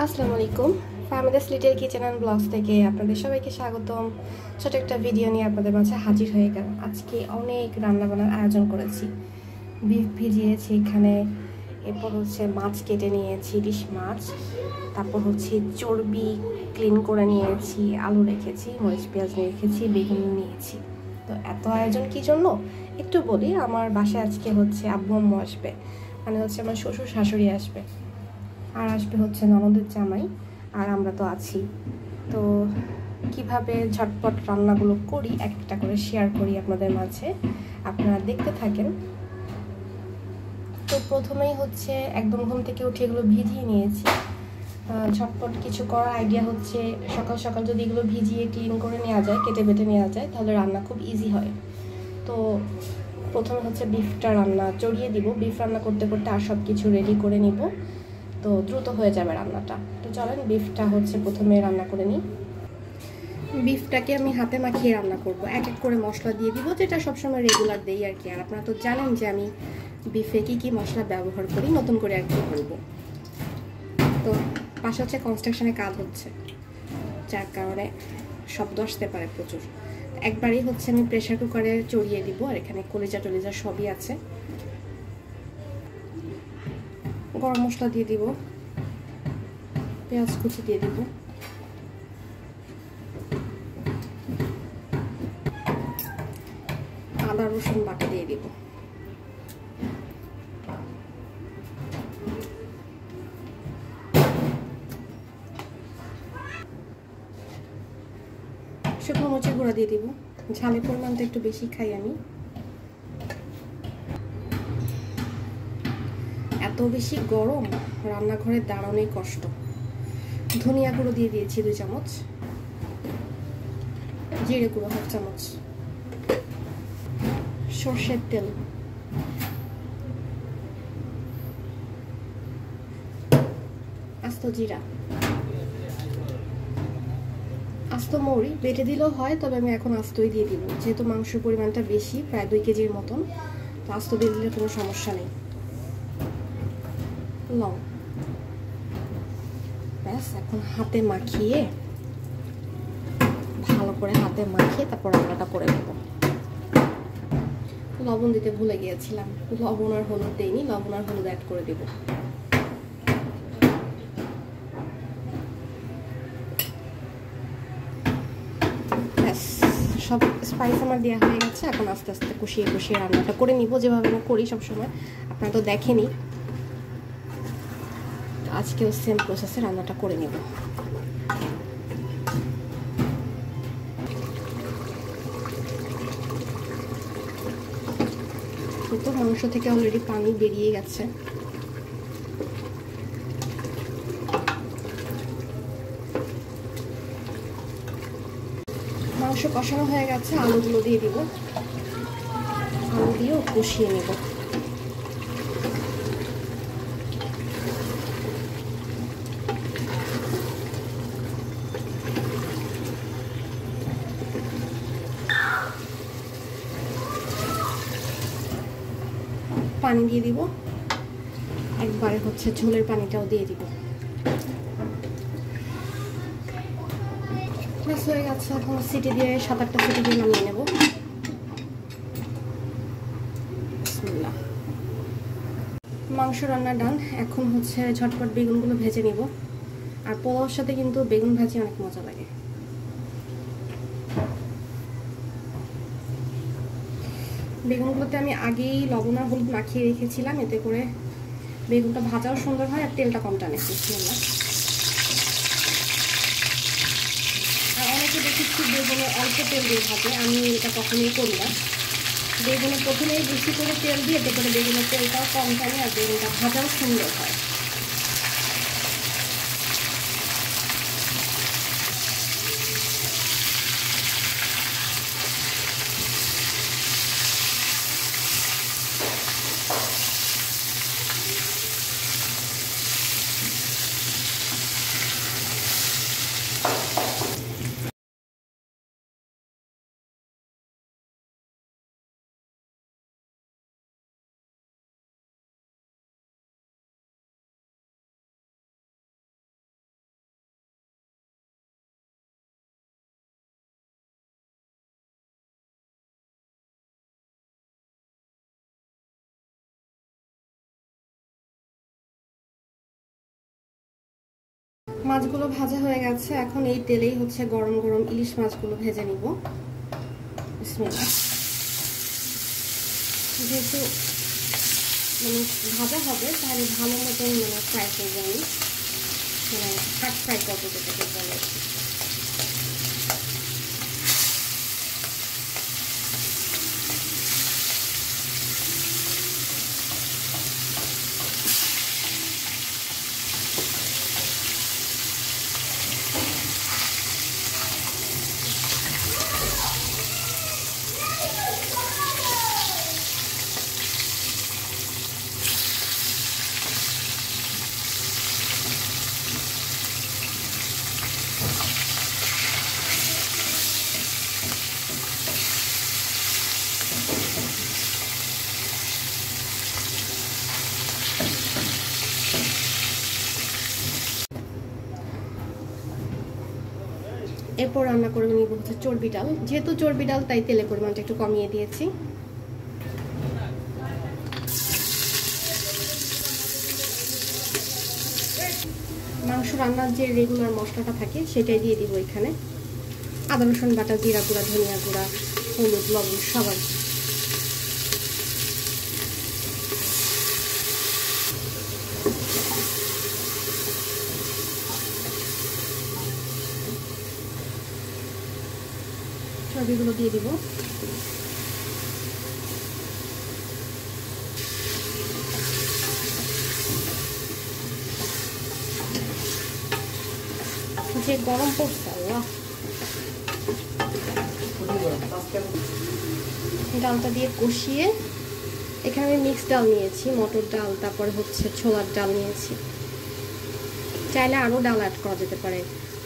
আসসালামু আলাইকুম। Fahmida's little kitchen and blogs থেকে আপনাদের সবাইকে স্বাগতম। ছোট একটা ভিডিও নিয়ে আপনাদের মাঝে হাজির হয়ে গেল। আজকে অনেক রান্নাবান্নার আয়োজন করেছি। বিফ ভিজিয়েছি এখানে, এরপর হচ্ছে মাছ কেটে নিয়েছি, ইলিশ মাছ, তারপর হচ্ছে চর্বি ক্লিন করে নিয়েছি, আলু রেখেছি, মরিচ পেঁয়াজ রেখেছি, বেগুন নিয়েছি। তো এত আয়োজন কী জন্য একটু বলি। আমার বাসায় আজকে হচ্ছে আব্বু আম্মু আসবে, মানে হচ্ছে আমার শ্বশুর শাশুড়ি আসবে, আর আসবে হচ্ছে ননদের জামাই, আর আমরা তো আছি। তো কিভাবে ঝটপট রান্নাগুলো করি এক একটা করে শেয়ার করি আপনাদের মাঝে, আপনারা দেখতে থাকেন। তো প্রথমেই হচ্ছে একদম ঘুম থেকে উঠে এগুলো ভিজিয়ে নিয়েছি। ঝটপট কিছু করার আইডিয়া হচ্ছে সকাল সকাল যদি এগুলো ভিজিয়ে ক্লিন করে নেওয়া যায়, কেটে বেটে নেওয়া যায়, তাহলে রান্না খুব ইজি হয়। তো প্রথমে হচ্ছে বিফটা রান্না চড়িয়ে দিব। বিফ রান্না করতে করতে আর সব কিছু রেডি করে নিব, তো দ্রুত হয়ে যাবে রান্নাটা। তো চলেন বিফটা হচ্ছে প্রথমে রান্না করে নিই। বিফটাকে আমি হাতে মাখিয়ে রান্না করব, এক এক করে মশলা দিয়ে দিব, যেটা সবসময় রেগুলার দেই আর কি। আর আপনারা তো জানেন যে আমি বিফে কী মশলা ব্যবহার করি, নতুন করে আর কি বলবো। তো পাশে হচ্ছে কনস্ট্রাকশনে কাজ হচ্ছে, যার কারণে শব্দ আসতে পারে প্রচুর। একবারই হচ্ছে আমি প্রেশার কুকারে চড়িয়ে দিব, আর এখানে কলিজা টলিজা সবই আছে। গরম মশলা দিয়ে দিব, পেঁয়াজ কুচি দিয়ে দিব, আদা রসুন বাটা দিয়ে দিব, শুকনো মরিচের গুঁড়া দিয়ে দিব। ঝালের পরিমাণটা একটু বেশি খাই আমি। এত বেশি গরম, রান্নাঘরে দাঁড়ানোই কষ্ট। ধনিয়া গুঁড়ো দিয়ে দিয়েছি 2 চামচ, জিরে গুঁড়ো 1/2 চামচ, সর্ষের তেল, আস্ত জিরা, আস্ত মৌরি বেটে দিলেও হয়, তবে আমি এখন আস্তই দিয়ে দিব, যেহেতু মাংসের পরিমাণটা বেশি, প্রায় 2 কেজির মতন, তো আস্ত দিয়ে দিলে কোনো সমস্যা নেই। লং, ব্যাস। এখন হাতে মাখিয়ে, ভালো করে হাতে মাখিয়ে তারপর রান্নাটা করে নেব। লবণ দিতে ভুলে গিয়েছিলাম, লবণ আর হলুদ দেইনি, লবণ আর হলুদ অ্যাড করে দেব। ব্যাস, সব স্পাইস আমার দেওয়া হয়ে গেছে। এখন আস্তে আস্তে কষিয়ে কষিয়ে রান্নাটা করে নিব, যেভাবে আমি করি সবসময়। আপনারা তো দেখেনি, আজকেও সেম প্রসেসে রান্নাটা করে নেব। তো মাংস থেকে অলরেডি পানি বেরিয়ে গেছে। মাংস কষানো হয়ে গেছে, আলুগুলো দিয়ে দিব। আলু দিয়েও কষিয়ে নেব। পানি দিয়ে দিব, একবারে হচ্ছে ঝোলের পানিটাও দিয়ে দিব। ব্যাস হয়ে গেছে। এখন সিটি দিয়ে 7-8টা সিটি দিয়ে নামিয়ে নেব। বিসমিল্লাহ। মাংস রান্না ডান। এখন হচ্ছে ঝটপট বেগুনগুলো ভেজে নিব। আর পোলাওর সাথে কিন্তু বেগুন ভাজি অনেক মজা লাগে। বেগুনগুলোতে আমি আগেই লবণ আর হলুদ মাখিয়ে রেখেছিলাম, এতে করে বেগুনটা ভাজাও সুন্দর হয় আর তেলটা কম টানে। বিসমিল্লাহ। আর অনেকে দেখেছি বেগুনে অল্প তেল দিয়ে ভাজে, আমি এটা কখনোই করি না। বেগুনে প্রথমেই বেশি করে তেল দিয়ে, এতে করে বেগুনের তেলটাও কম টানে আর বেগুনটা ভাজাও সুন্দর হয়। মাছগুলো ভাজা হয়ে গেছে, এখন এই তেলেই হচ্ছে গরম গরম ইলিশ মাছগুলো ভেজে নিব। বিসমিল্লাহ। যেহেতু মানে ভাজা হবে তাহলে ভালো মতন মানে ফ্রাই করবো আমি, মানে হাট ফ্রাই করবো যেটাকে বলে। এরপর রান্না করে নিব হচ্ছে চর্বি ডাল। যেহেতু চর্বি ডাল তাই তেলের পরিমাণটা একটু কমিয়ে দিয়েছি। মাংস রান্নার যে রেগুলার মশলাটা থাকে সেটাই দিয়ে দিব এখানে। আদা রসুন বাটা, জিরা গুঁড়া, ধনিয়া গুঁড়া, হলুদ, লবণ সবাই। চর্বিগুলো দিয়ে দিব। যে গরম পড়ছে, আল্লাহ। ডালটা দিয়ে কষিয়ে, এখানে আমি মিক্সড ডাল নিয়েছি, মটর ডাল, তারপরে হচ্ছে ছোলার ডাল নিয়েছি। চাইলে আরও ডাল অ্যাড করা যেতে পারে,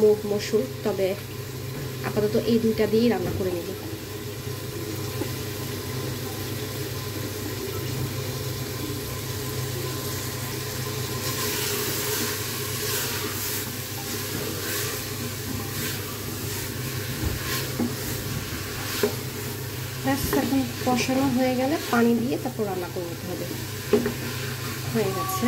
মুগ, মসুর, তবে আপাতত এই দুইটা দিয়েই রান্না করে নেব। এখন কষানো হয়ে গেলে পানি দিয়ে তারপর রান্না করে নিতে হবে। হয়ে গেছে।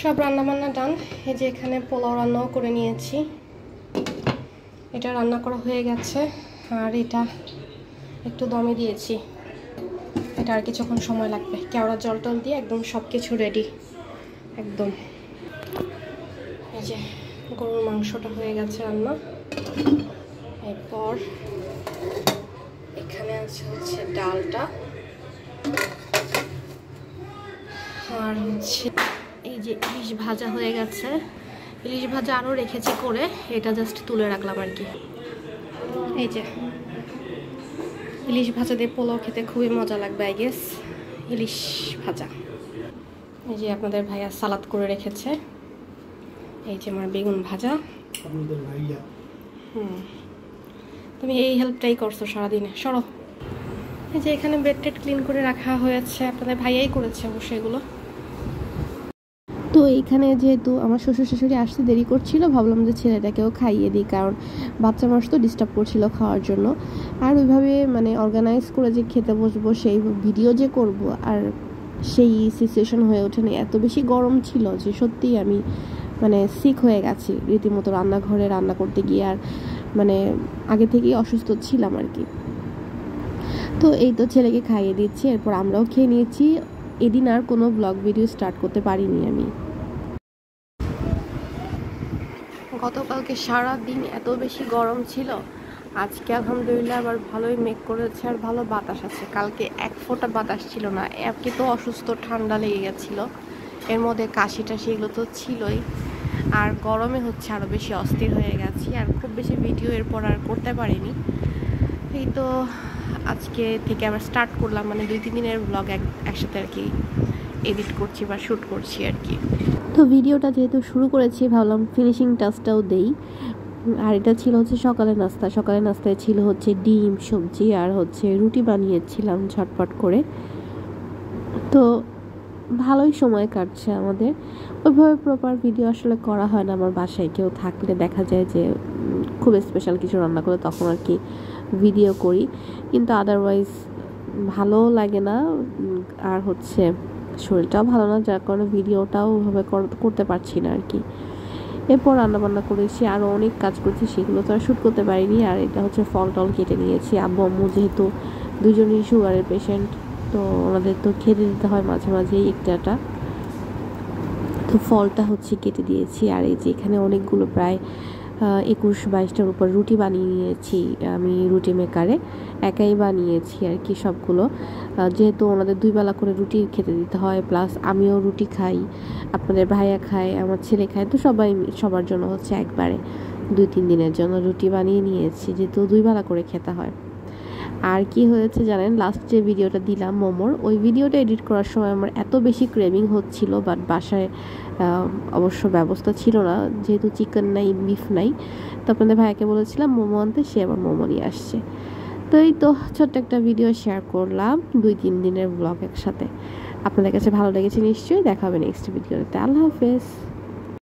সব রান্নাবান্না ডান। এই যে এখানে পোলাও রান্নাও করে নিয়েছি, এটা রান্না করা হয়ে গেছে। আর এটা একটু দমে দিয়েছি, এটা আর কিছুক্ষণ সময় লাগবে। কেওড়া জল টল দিয়ে একদম সব কিছু রেডি একদম। এই যে গরুর মাংসটা হয়ে গেছে রান্না। এরপর এখানে আছে হচ্ছে ডালটা, আর হচ্ছে এই যে ইলিশ ভাজা হয়ে গেছে। ইলিশ ভাজা আরও রেখেছি করে, এটা জাস্ট তুলে রাখলাম আর কি। এই যে ইলিশ ভাজা দিয়ে পোলাও খেতে খুবই মজা লাগবে আই গেস। ইলিশ ভাজা। এই যে আপনাদের ভাইয়া সালাদ করে রেখেছে। এই যে আমার বেগুন ভাজা। তুমি এই হেল্পটাই করছো সারাদিনে, সরো। এই যে এখানে বেড টেড ক্লিন করে রাখা হয়েছে, আপনাদের ভাইয়াই করেছে অবশ্যই এগুলো। তো এইখানে যেহেতু আমার শ্বশুর শাশুড়ি আসতে দেরি করছিল, ভাবলাম যে ছেলেটাকেও খাইয়ে দিই, কারণ বাচ্চা মানুষ তো ডিস্টার্ব করছিল খাওয়ার জন্য। আর ওইভাবে মানে অর্গানাইজ করে যে খেতে বসবো, সেই ভিডিও যে করব, আর সেই সিচুয়েশন হয়ে ওঠেনি। এত বেশি গরম ছিল যে সত্যিই আমি মানে সিক হয়ে গেছি রীতিমতো রান্নাঘরে রান্না করতে গিয়ে। আর মানে আগে থেকেই অসুস্থ ছিলাম আর কি। তো এই তো ছেলেকে খাইয়ে দিচ্ছি, এরপর আমরাও খেয়ে নিয়েছি। এদিন আর কোনো ব্লগ ভিডিও স্টার্ট করতে পারিনি আমি। গতকালকে সারা দিন এত বেশি গরম ছিল, আজকে আলহামদুলিল্লাহ আবার ভালোই মেঘ করেছে আর ভালো বাতাস আছে। কালকে এক ফোঁটা বাতাস ছিল না, একে তো অসুস্থ, ঠান্ডা লেগে গেছিলো, এর মধ্যে কাশি টাশি এগুলো তো ছিলই। আর গরমে হচ্ছে আরও বেশি অস্থির হয়ে গেছি, আর খুব বেশি ভিডিও এরপর আর করতে পারিনি। এই তো আজকে থেকে আবার স্টার্ট করলাম, মানে 2-3 দিনের ব্লগ একসাথে আর কি এডিট করছি বা শ্যুট করছি আর কি। তো ভিডিওটা যেহেতু শুরু করেছি, ভাবলাম ফিনিশিং টাচটাও দেই। আর এটা ছিল হচ্ছে সকালের নাস্তা। সকালের নাস্তায় ছিল হচ্ছে ডিম, সবজি আর হচ্ছে রুটি বানিয়েছিলাম ঝটপট করে। তো ভালোই সময় কাটছে আমাদের। ওইভাবে প্রপার ভিডিও আসলে করা হয় না। আমার বাসায় কেউ থাকলে দেখা যায় যে খুব স্পেশাল কিছু রান্না করে তখন আর কি ভিডিও করি, কিন্তু আদারওয়াইজ ভালোও লাগে না। আর হচ্ছে শরীরটাও ভালো না, যার কারণে ভিডিওটাও ওইভাবে করতে পারছি না আর কি। এরপর রান্নাবান্না করেছি, আরও অনেক কাজ করছি, সেগুলো তো আর শ্যুট করতে পারিনি। আর এটা হচ্ছে ফল টল কেটে নিয়েছি। আব্বু আম্মু যেহেতু দুজনেই সুগারের পেশেন্ট, তো ওনাদের তো খেতে দিতে হয় মাঝে মাঝেই একটা, তো ফলটা হচ্ছে কেটে দিয়েছি। আর এই যে এখানে অনেকগুলো প্রায় 21-22টার উপর রুটি বানিয়ে নিয়েছি আমি রুটি মেকারে, একাই বানিয়েছি আর কি সবগুলো। যেহেতু ওনাদের 2 বেলা করে রুটি খেতে দিতে হয়, প্লাস আমিও রুটি খাই, আপনাদের ভাইয়া খায়, আমার ছেলে খায়, তো সবার জন্য হচ্ছে একবারে 2-3 দিনের জন্য রুটি বানিয়ে নিয়েছি, যেহেতু 2 বেলা করে খেতে হয়। আর কি হয়েছে জানেন, লাস্ট যে ভিডিওটা দিলাম মোমোর, ওই ভিডিওটা এডিট করার সময় আমার এত বেশি ক্রেভিং হচ্ছিল, বাট বাসায় অবশ্য ব্যবস্থা ছিল না, যেহেতু চিকেন নাই, বিফ নাই। তো আপনাদের ভাইয়াকে বলেছিলাম মোমো আনতে, সে আবার মোমো নিয়ে আসছে। তো এই তো ছোট্ট একটা ভিডিও শেয়ার করলাম, 2-3 দিনের ব্লগ একসাথে। আপনাদের কাছে ভালো লেগেছে নিশ্চয়ই। দেখা হবে নেক্সট ভিডিওতে। আল্লাহ হাফেজ।